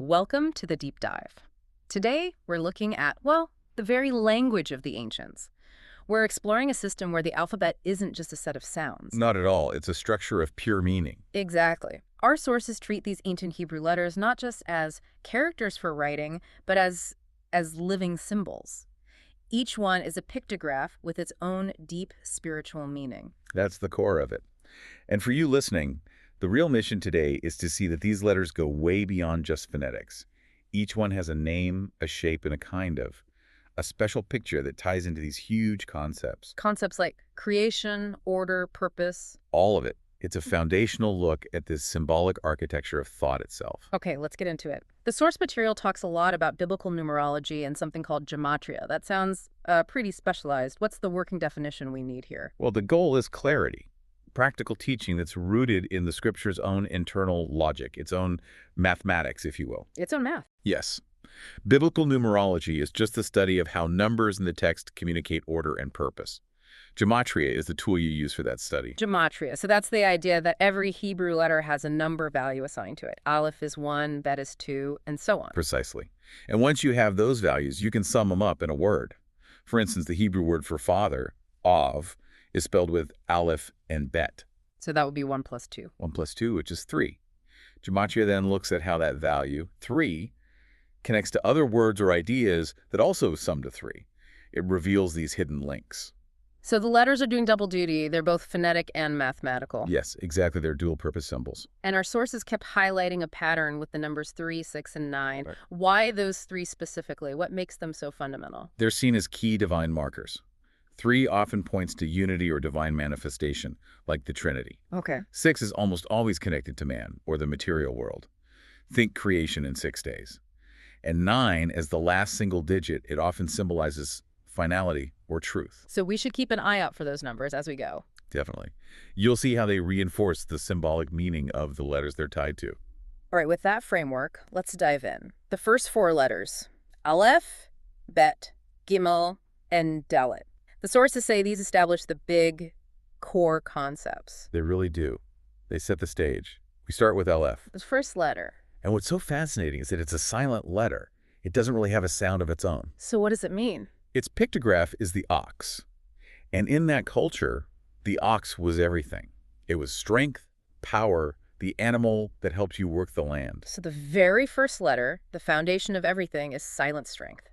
Welcome to the deep dive. Today, we're looking at, well, the very language of the ancients. We're exploring a system where the alphabet isn't just a set of sounds. Not at all. It's a structure of pure meaning. Exactly. Our sources treat these ancient Hebrew letters not just as characters for writing, but as living symbols. Each one is a pictograph with its own deep spiritual meaning. That's the core of it. And for you listening, the real mission today is to see that these letters go way beyond just phonetics. Each one has a name, a shape, and a special picture that ties into these huge concepts. Concepts like creation, order, purpose. All of it. It's a foundational look at this symbolic architecture of thought itself. Okay, let's get into it. The source material talks a lot about biblical numerology and something called gematria. That sounds pretty specialized. What's the working definition we need here? Well, the goal is clarity. Practical teaching that's rooted in the scripture's own internal logic, its own mathematics, if you will. Its own math. Yes. Biblical numerology is just the study of how numbers in the text communicate order and purpose. Gematria is the tool you use for that study. Gematria. So that's the idea that every Hebrew letter has a number value assigned to it. Aleph is 1, Bet is 2, and so on. Precisely. And once you have those values, you can sum them up in a word. For instance, the Hebrew word for father, Av, is spelled with Aleph and Bet. So that would be 1 plus 2. 1 plus 2, which is 3. Gematria then looks at how that value, 3, connects to other words or ideas that also sum to 3. It reveals these hidden links. So the letters are doing double duty. They're both phonetic and mathematical. Yes, exactly. They're dual-purpose symbols. And our sources kept highlighting a pattern with the numbers 3, 6, and 9. Right. Why those 3 specifically? What makes them so fundamental? They're seen as key divine markers. 3 often points to unity or divine manifestation, like the Trinity. Okay. 6 is almost always connected to man, or the material world. Think creation in 6 days. And 9, as the last single digit, it often symbolizes finality or truth. So we should keep an eye out for those numbers as we go. Definitely. You'll see how they reinforce the symbolic meaning of the letters they're tied to. All right, with that framework, let's dive in. The first 4 letters, Aleph, Bet, Gimel, and Dalet. The sources say these establish the big core concepts. They really do. They set the stage. We start with Aleph. The first letter. And what's so fascinating is that it's a silent letter. It doesn't really have a sound of its own. So what does it mean? Its pictograph is the ox. And in that culture, the ox was everything. It was strength, power, the animal that helped you work the land. So the very first letter, the foundation of everything, is silent strength.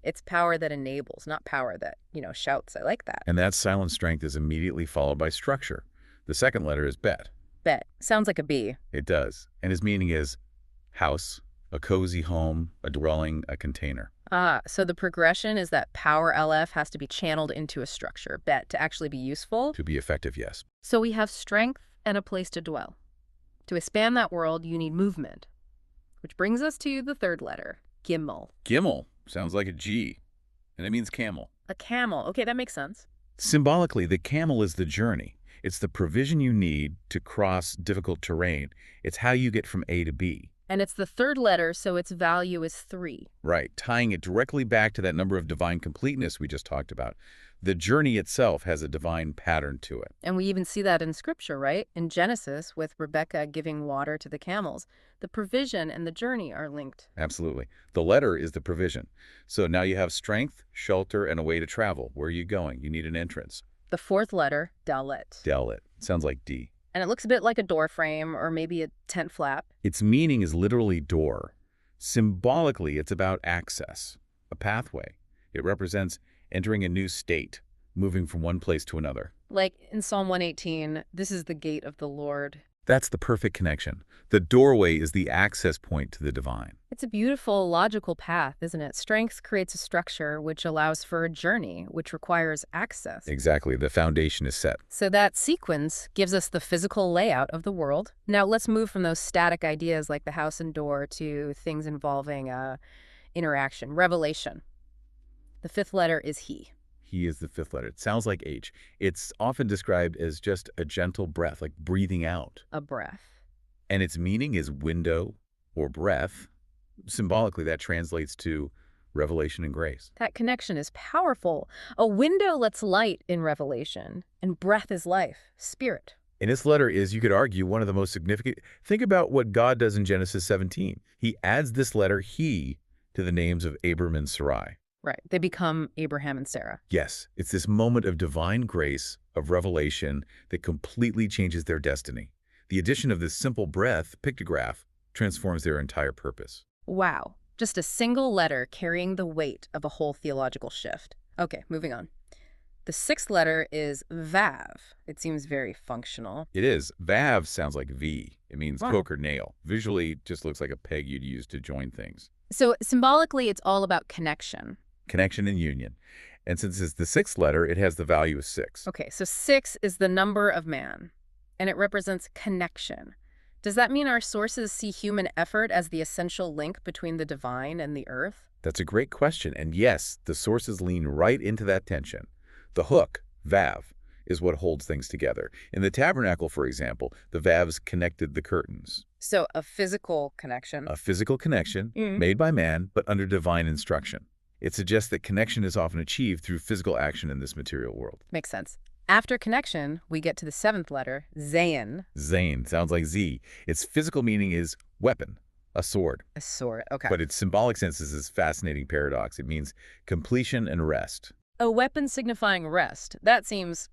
It's power that enables, not power that, shouts. I like that. And that silent strength is immediately followed by structure. The second letter is Bet. Bet. Sounds like a B. It does. And his meaning is house, a cozy home, a dwelling, a container. So the progression is that power Aleph has to be channeled into a structure, Bet, to actually be useful. To be effective, yes. So we have strength and a place to dwell. To expand that world, you need movement. Which brings us to the third letter, Gimel. Gimel sounds like a G, and it means camel. A camel. Okay, that makes sense. Symbolically, the camel is the journey. It's the provision you need to cross difficult terrain. It's how you get from A to B. And it's the third letter, so its value is 3. Right, tying it directly back to that number of divine completeness we just talked about. The journey itself has a divine pattern to it. And we even see that in Scripture, right? In Genesis, with Rebekah giving water to the camels, the provision and the journey are linked. Absolutely. The letter is the provision. So now you have strength, shelter, and a way to travel. Where are you going? You need an entrance. The fourth letter, Dalet. Dalet. Sounds like D. And it looks a bit like a door frame or maybe a tent flap. Its meaning is literally door. Symbolically, it's about access, a pathway. It represents entering a new state, moving from one place to another. Like in Psalm 118, this is the gate of the Lord. That's the perfect connection. The doorway is the access point to the divine. It's a beautiful, logical path, isn't it? Strength creates a structure which allows for a journey, which requires access. Exactly. The foundation is set. So that sequence gives us the physical layout of the world. Now let's move from those static ideas like the house and door to things involving interaction, revelation. The fifth letter is He. He is the fifth letter. It sounds like H. It's often described as just a gentle breath, like breathing out. A breath. And its meaning is window or breath. Symbolically, that translates to revelation and grace. That connection is powerful. A window lets light in revelation, and breath is life, spirit. And this letter is, you could argue, one of the most significant. Think about what God does in Genesis 17. He adds this letter, he, to the names of Abram and Sarai. Right. They become Abraham and Sarah. Yes, it's this moment of divine grace, of revelation, that completely changes their destiny. The addition of this simple breath, pictograph, transforms their entire purpose. Wow. Just a single letter carrying the weight of a whole theological shift. Okay, moving on. The sixth letter is Vav. It seems very functional. It is. Vav sounds like V. It means Wow. hook or nail. Visually, it just looks like a peg you'd use to join things. So symbolically, it's all about connection. Connection and union. And since it's the sixth letter, it has the value of 6. Okay, so 6 is the number of man, and it represents connection. Does that mean our sources see human effort as the essential link between the divine and the earth? That's a great question. And yes, the sources lean right into that tension. The hook, Vav, is what holds things together. In the tabernacle, for example, the Vavs connected the curtains. So a physical connection. A physical connection made by man, but under divine instruction. It suggests that connection is often achieved through physical action in this material world. Makes sense. After connection, we get to the 7th letter, Zayin. Zain sounds like Z. Its physical meaning is weapon, a sword. A sword, okay. But its symbolic sense is this fascinating paradox. It means completion and rest. A weapon signifying rest. That seems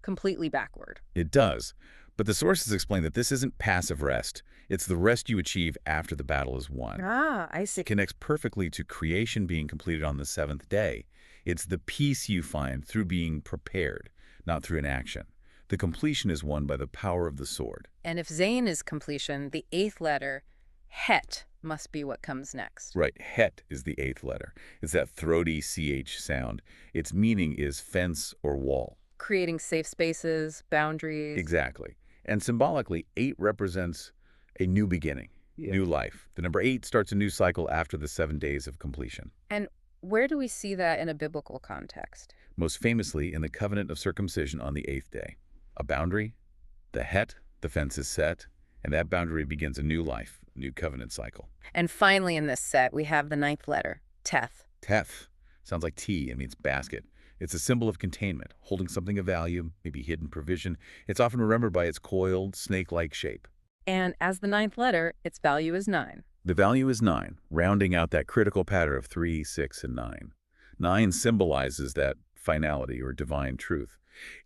completely backward. It does. But the sources explain that this isn't passive rest. It's the rest you achieve after the battle is won. Ah, I see. It connects perfectly to creation being completed on the 7th day. It's the peace you find through being prepared, not through inaction. The completion is won by the power of the sword. And if Zayin is completion, the 8th letter, Het, must be what comes next. Right, Het is the 8th letter. It's that throaty CH sound. Its meaning is fence or wall. Creating safe spaces, boundaries. Exactly. And symbolically, 8 represents a new beginning, new life. The number 8 starts a new cycle after the 7 days of completion. And where do we see that in a biblical context? Most famously in the covenant of circumcision on the 8th day. A boundary, the Het, the fence is set, and that boundary begins a new life, a new covenant cycle. And finally in this set, we have the 9th letter, Teth. Teth sounds like T and means basket. It's a symbol of containment, holding something of value, maybe hidden provision. It's often remembered by its coiled, snake-like shape. And as the 9th letter, its value is 9. The value is 9, rounding out that critical pattern of 3, 6, and 9. 9 symbolizes that finality or divine truth.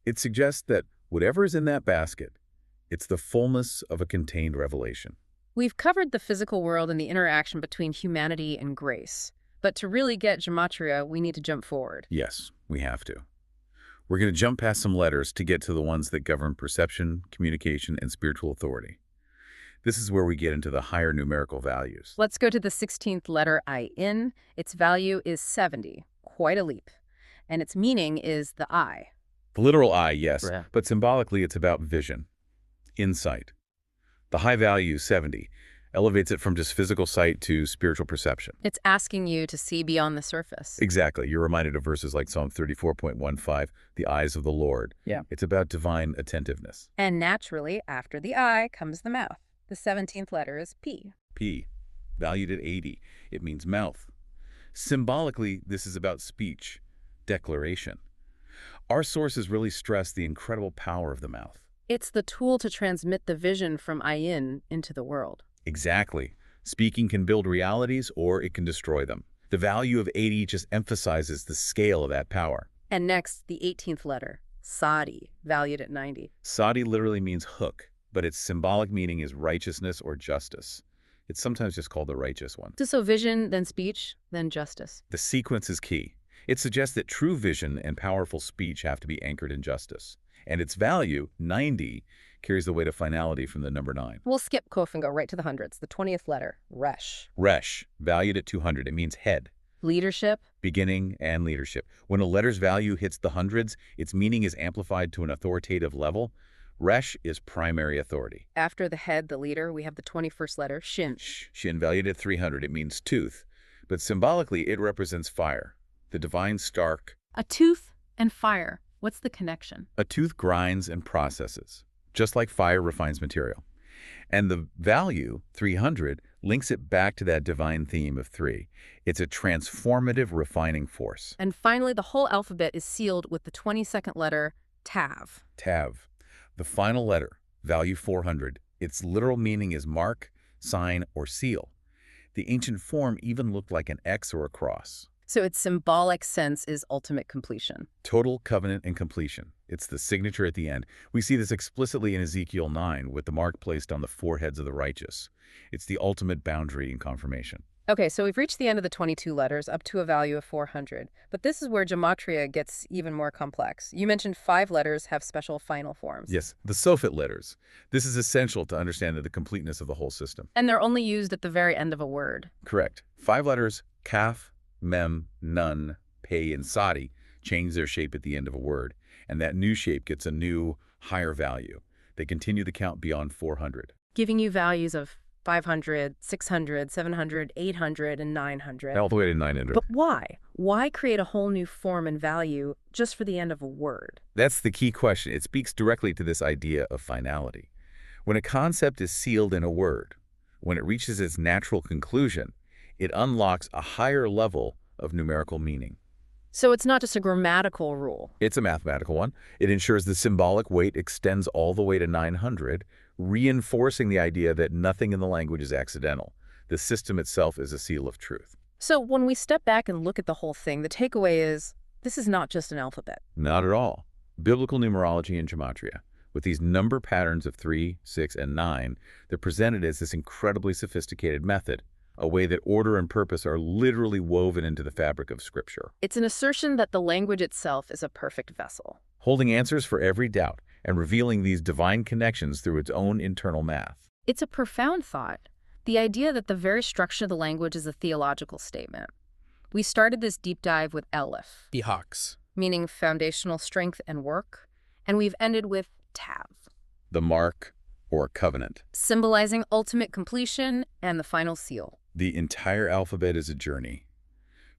It suggests that whatever is in that basket, it's the fullness of a contained revelation. We've covered the physical world and the interaction between humanity and grace. But to really get gematria, we need to jump forward. Yes, we have to. We're going to jump past some letters to get to the ones that govern perception, communication, and spiritual authority. This is where we get into the higher numerical values. Let's go to the 16th letter, Ayin. Its value is 70, quite a leap. And its meaning is the eye. The literal eye, yes, Yeah. but symbolically it's about vision, insight. The high value, 70, elevates it from just physical sight to spiritual perception. It's asking you to see beyond the surface. Exactly. You're reminded of verses like Psalm 34.15, the eyes of the Lord. Yeah. It's about divine attentiveness. And naturally, after the eye comes the mouth. The 17th letter is P. P, valued at 80. It means mouth. Symbolically, this is about speech, declaration. Our sources really stress the incredible power of the mouth. It's the tool to transmit the vision from Ayin into the world. Exactly. Speaking can build realities or it can destroy them. The value of 80 just emphasizes the scale of that power. And next, the 18th letter, Sadi, valued at 90. Sadi literally means hook, but its symbolic meaning is righteousness or justice. It's sometimes just called the righteous one. So vision, then speech, then justice. The sequence is key. It suggests that true vision and powerful speech have to be anchored in justice. And its value, 90, carries the weight of finality from the number 9. We'll skip Kof and go right to the hundreds. The 20th letter, Resh. Resh, valued at 200. It means head, Leadership. beginning, and leadership. When a letter's value hits the hundreds, its meaning is amplified to an authoritative level. Resh is primary authority. After the head, the leader, we have the 21st letter, Shin. Shin, valued at 300. It means tooth. But symbolically, it represents fire, the divine stark. A tooth and fire. What's the connection? A tooth grinds and processes, just like fire refines material. And the value, 300, links it back to that divine theme of 3. It's a transformative, refining force. And finally, the whole alphabet is sealed with the 22nd letter, Tav. Tav, the final letter, value 400. Its literal meaning is mark, sign, or seal. The ancient form even looked like an X or a cross. So its symbolic sense is ultimate completion. Total, covenant, and completion. It's the signature at the end. We see this explicitly in Ezekiel 9 with the mark placed on the foreheads of the righteous. It's the ultimate boundary and confirmation. Okay, so we've reached the end of the 22 letters up to a value of 400. But this is where gematria gets even more complex. You mentioned 5 letters have special final forms. Yes, the Sophet letters. This is essential to understand the completeness of the whole system. And they're only used at the very end of a word. Correct. 5 letters, Kaf, Mem, Nun, Pei, and Sadi, change their shape at the end of a word, and that new shape gets a new, higher value. They continue the count beyond 400. Giving you values of 500, 600, 700, 800, and 900. All the way to 900. But why? Why create a whole new form and value just for the end of a word? That's the key question. It speaks directly to this idea of finality. When a concept is sealed in a word, when it reaches its natural conclusion, it unlocks a higher level of numerical meaning. So it's not just a grammatical rule. It's a mathematical one. It ensures the symbolic weight extends all the way to 900, reinforcing the idea that nothing in the language is accidental. The system itself is a seal of truth. So when we step back and look at the whole thing, the takeaway is this is not just an alphabet. Not at all. Biblical numerology and gematria, with these number patterns of 3, 6, and 9, they're presented as this incredibly sophisticated method, a way that order and purpose are literally woven into the fabric of Scripture. It's an assertion that the language itself is a perfect vessel, holding answers for every doubt and revealing these divine connections through its own internal math. It's a profound thought, the idea that the very structure of the language is a theological statement. We started this deep dive with Aleph, BHOX, meaning foundational strength and work, and we've ended with Tav, the mark or covenant, symbolizing ultimate completion and the final seal. The entire alphabet is a journey,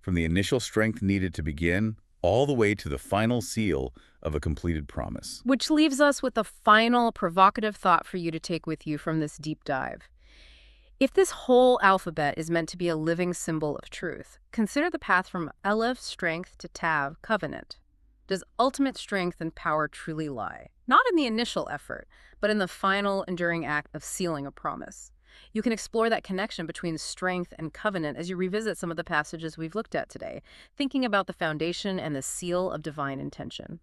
from the initial strength needed to begin, all the way to the final seal of a completed promise. Which leaves us with a final provocative thought for you to take with you from this deep dive. If this whole alphabet is meant to be a living symbol of truth, consider the path from Aleph, strength, to Tav, covenant. Does ultimate strength and power truly lie? Not in the initial effort, but in the final, enduring act of sealing a promise. You can explore that connection between strength and covenant as you revisit some of the passages we've looked at today, thinking about the foundation and the seal of divine intention.